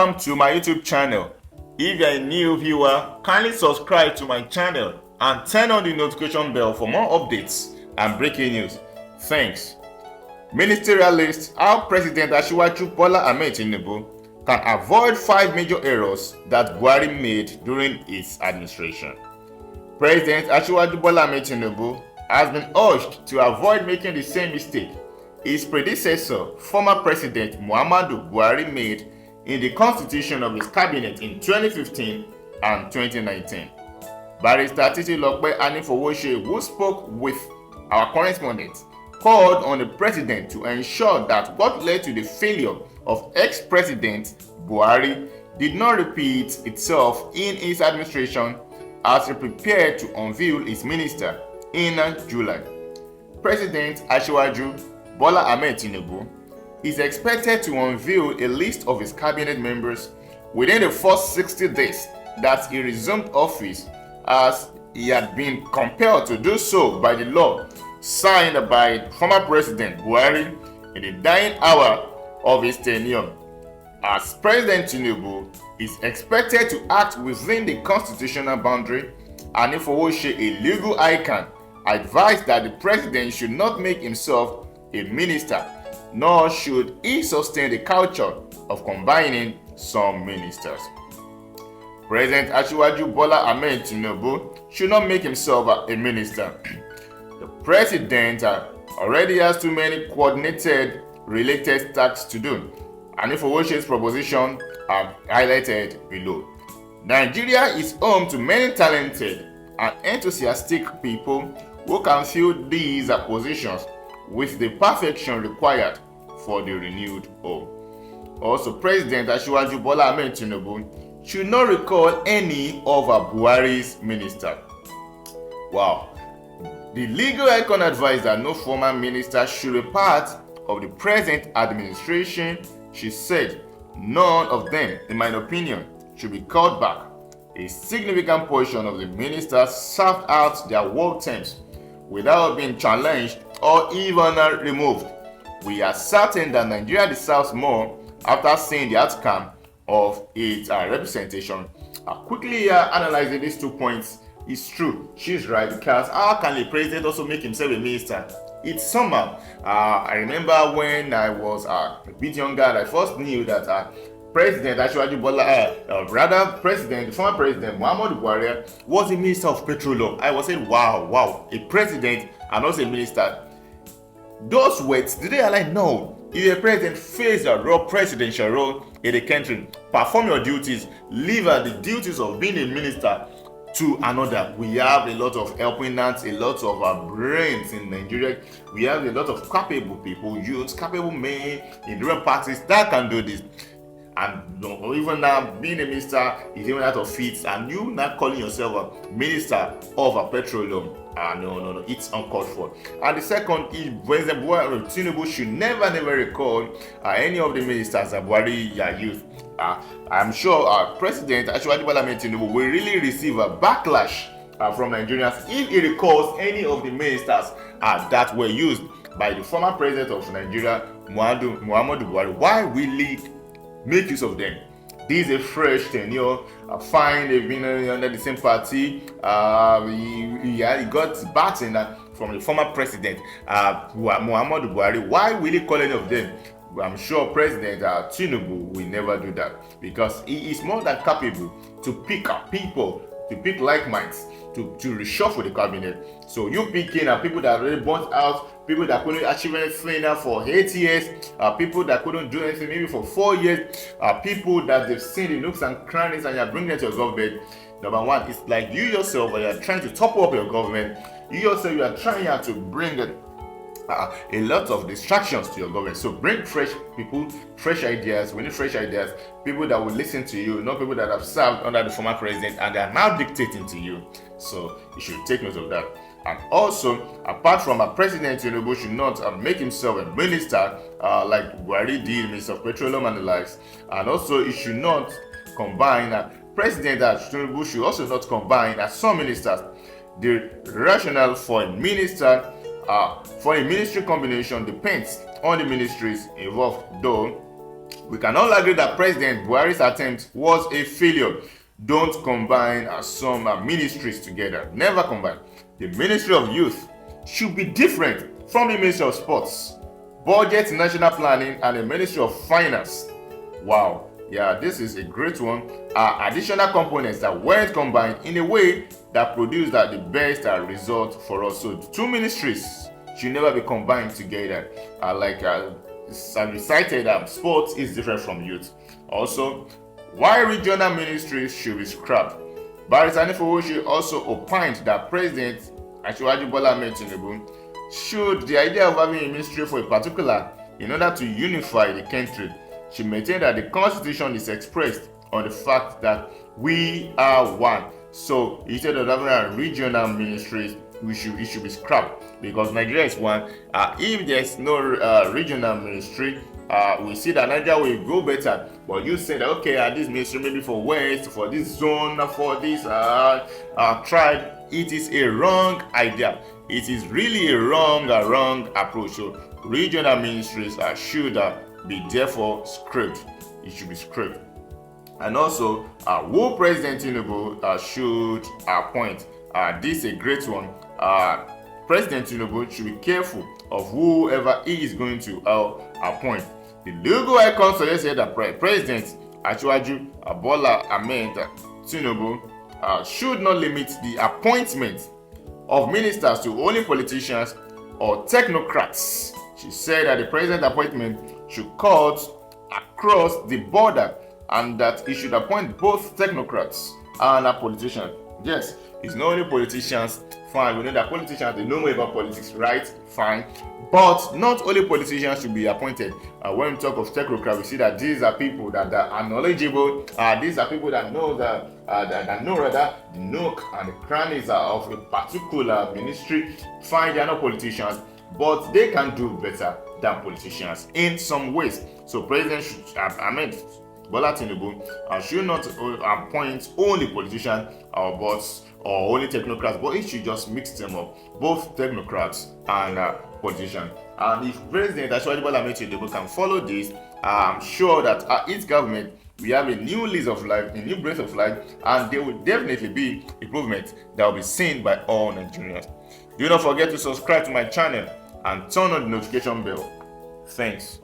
Welcome to my YouTube channel. If you're a new viewer, kindly subscribe to my channel and turn on the notification bell for more updates and breaking news. Thanks. Ministerial list: how President Asiwaju Bola Ahmed Tinubu can avoid 5 major errors that Buhari made during his administration. President Asiwaju Bola Ahmed Tinubu has been urged to avoid making the same mistake his predecessor, former President Muhammadu Buhari, made in the constitution of his cabinet in 2015 and 2019. Barrister Titilope Anifowose, who spoke with our correspondent, called on the president to ensure that what led to the failure of ex-president Buhari did not repeat itself in his administration as he prepared to unveil his minister in July. President Asiwaju Bola Ahmed Tinubu is expected to unveil a list of his cabinet members within the first 60 days that he resumed office, as he had been compelled to do so by the law signed by former President Buhari in the dying hour of his tenure. As President Tinubu is expected to act within the constitutional boundary, Anifowose, a legal icon, advised that the president should not make himself a minister, nor should he sustain the culture of combining some ministers. President Asiwaju Bola Ahmed Tinubu should not make himself a minister. The president already has too many coordinated related tasks to do, and Anifowose's proposition are highlighted below. Nigeria is home to many talented and enthusiastic people who can fill these positions with the perfection required for the renewed home. Also, President Asiwaju Bola Ahmed Tinubu should not recall any of Buhari's ministers. Wow. The legal icon advised that no former minister should be part of the present administration. She said none of them, in my opinion, should be called back. A significant portion of the ministers served out their work terms without being challenged or even removed. We are certain that Nigeria deserves more after seeing the outcome of its representation. Quickly analyzing these 2 points, it's true, she's right, because how can a president also make himself a minister? It's somehow. I remember when I was a bit younger, I first knew that President Asiwaju Bola, former President Muhammadu Buhari was a minister of petroleum. I was saying, wow, a president and also a minister. Those words, did they align? No. If a president fails a raw presidential role in the country, perform your duties, leave the duties of being a minister to another. We have a lot of helping hands, a lot of our brains in Nigeria. We have a lot of capable people, youths, capable men in different parties that can do this. And even now, being a minister is even out of fit, and you not calling yourself a minister of a petroleum. No, it's uncalled for. And the second is President Tinubu should never recall any of the ministers that Buhari used. I'm sure President Asiwaju Bola Ahmed Tinubu will really receive a backlash from Nigerians if he recalls any of the ministers that were used by the former president of Nigeria, Muhammadu Buhari. Why really make use of them? This is a fresh tenure. Fine, they've been under the same party. He got baton from the former president, Muhammadu Buhari. Why will he call any of them? I'm sure President Tinubu will never do that, because he is more than capable to pick up people, to pick like minds, to reshuffle the cabinet. So you picking people that already burnt out, people that couldn't achieve anything for 8 years, people that couldn't do anything maybe for 4 years, people that they've seen the nooks and crannies, and you're bringing them to your government. Number one, it's like you yourself, when you're trying to topple up your government, you are trying to bring a lot of distractions to your government. So bring fresh people, fresh ideas. We need fresh ideas, people that will listen to you, not people that have served under the former president and they are now dictating to you. So you should take note of that. And also, apart from President Tinubu should not make himself a minister like Buhari did, Minister of Petroleum and the likes. And also, he should not combine President Tinubu should also not combine as some ministers. The rationale for a ministry combination depends on the ministries involved, though We can all agree that President Buhari's attempt was a failure. Don't combine some ministries together. Never combine. The Ministry of Youth should be different from the Ministry of Sports, Budget, National Planning, and the Ministry of Finance. Wow. Yeah, this is a great one. Additional components that weren't combined in a way that produced the best result for us. So the two ministries should never be combined together. As we cited, sports is different from youth. Also, why regional ministries should be scrapped. Barrister Anifowoshi also opined that President Asiwaju Bola Ahmed Tinubu should the idea of having a ministry for a particular in order to unify the country. She maintained that the constitution is expressed on the fact that we are one. So instead of having a regional ministries, it should be scrapped because Nigeria is one. If there's no regional ministry, we see that Nigeria will go better. But you said, okay, this ministry maybe for West, for this zone, for this tribe. It is a wrong idea. It is really a wrong approach. So regional ministries should be therefore scrapped. It should be scrapped. And also, who President Tinubu should appoint. This is a great one. President Tinubu should be careful of whoever he is going to appoint. The legal icon suggested that President Asiwaju Bola Ahmed Tinubu should not limit the appointment of ministers to only politicians or technocrats. She said that the president appointment should cut across the border and that he should appoint both technocrats and politicians. Yes, it's not only politicians. Fine, we know that politicians, they know more about politics, right? Fine. But not only politicians should be appointed. When we talk of technocrats, we see that these are people that are knowledgeable. These are people that know that know the nook and the crannies of a particular ministry. Fine, they are not politicians, but they can do better than politicians in some ways. So President Bola Tinubu should not appoint only politicians or only technocrats, but he should just mix them up, both technocrats and politicians. And if President Bola Tinubu can follow this, I'm sure that its government we have a new lease of life, a new breath of life, and there will definitely be improvement that will be seen by all Nigerians. Do not forget to subscribe to my channel and turn on the notification bell. Thanks.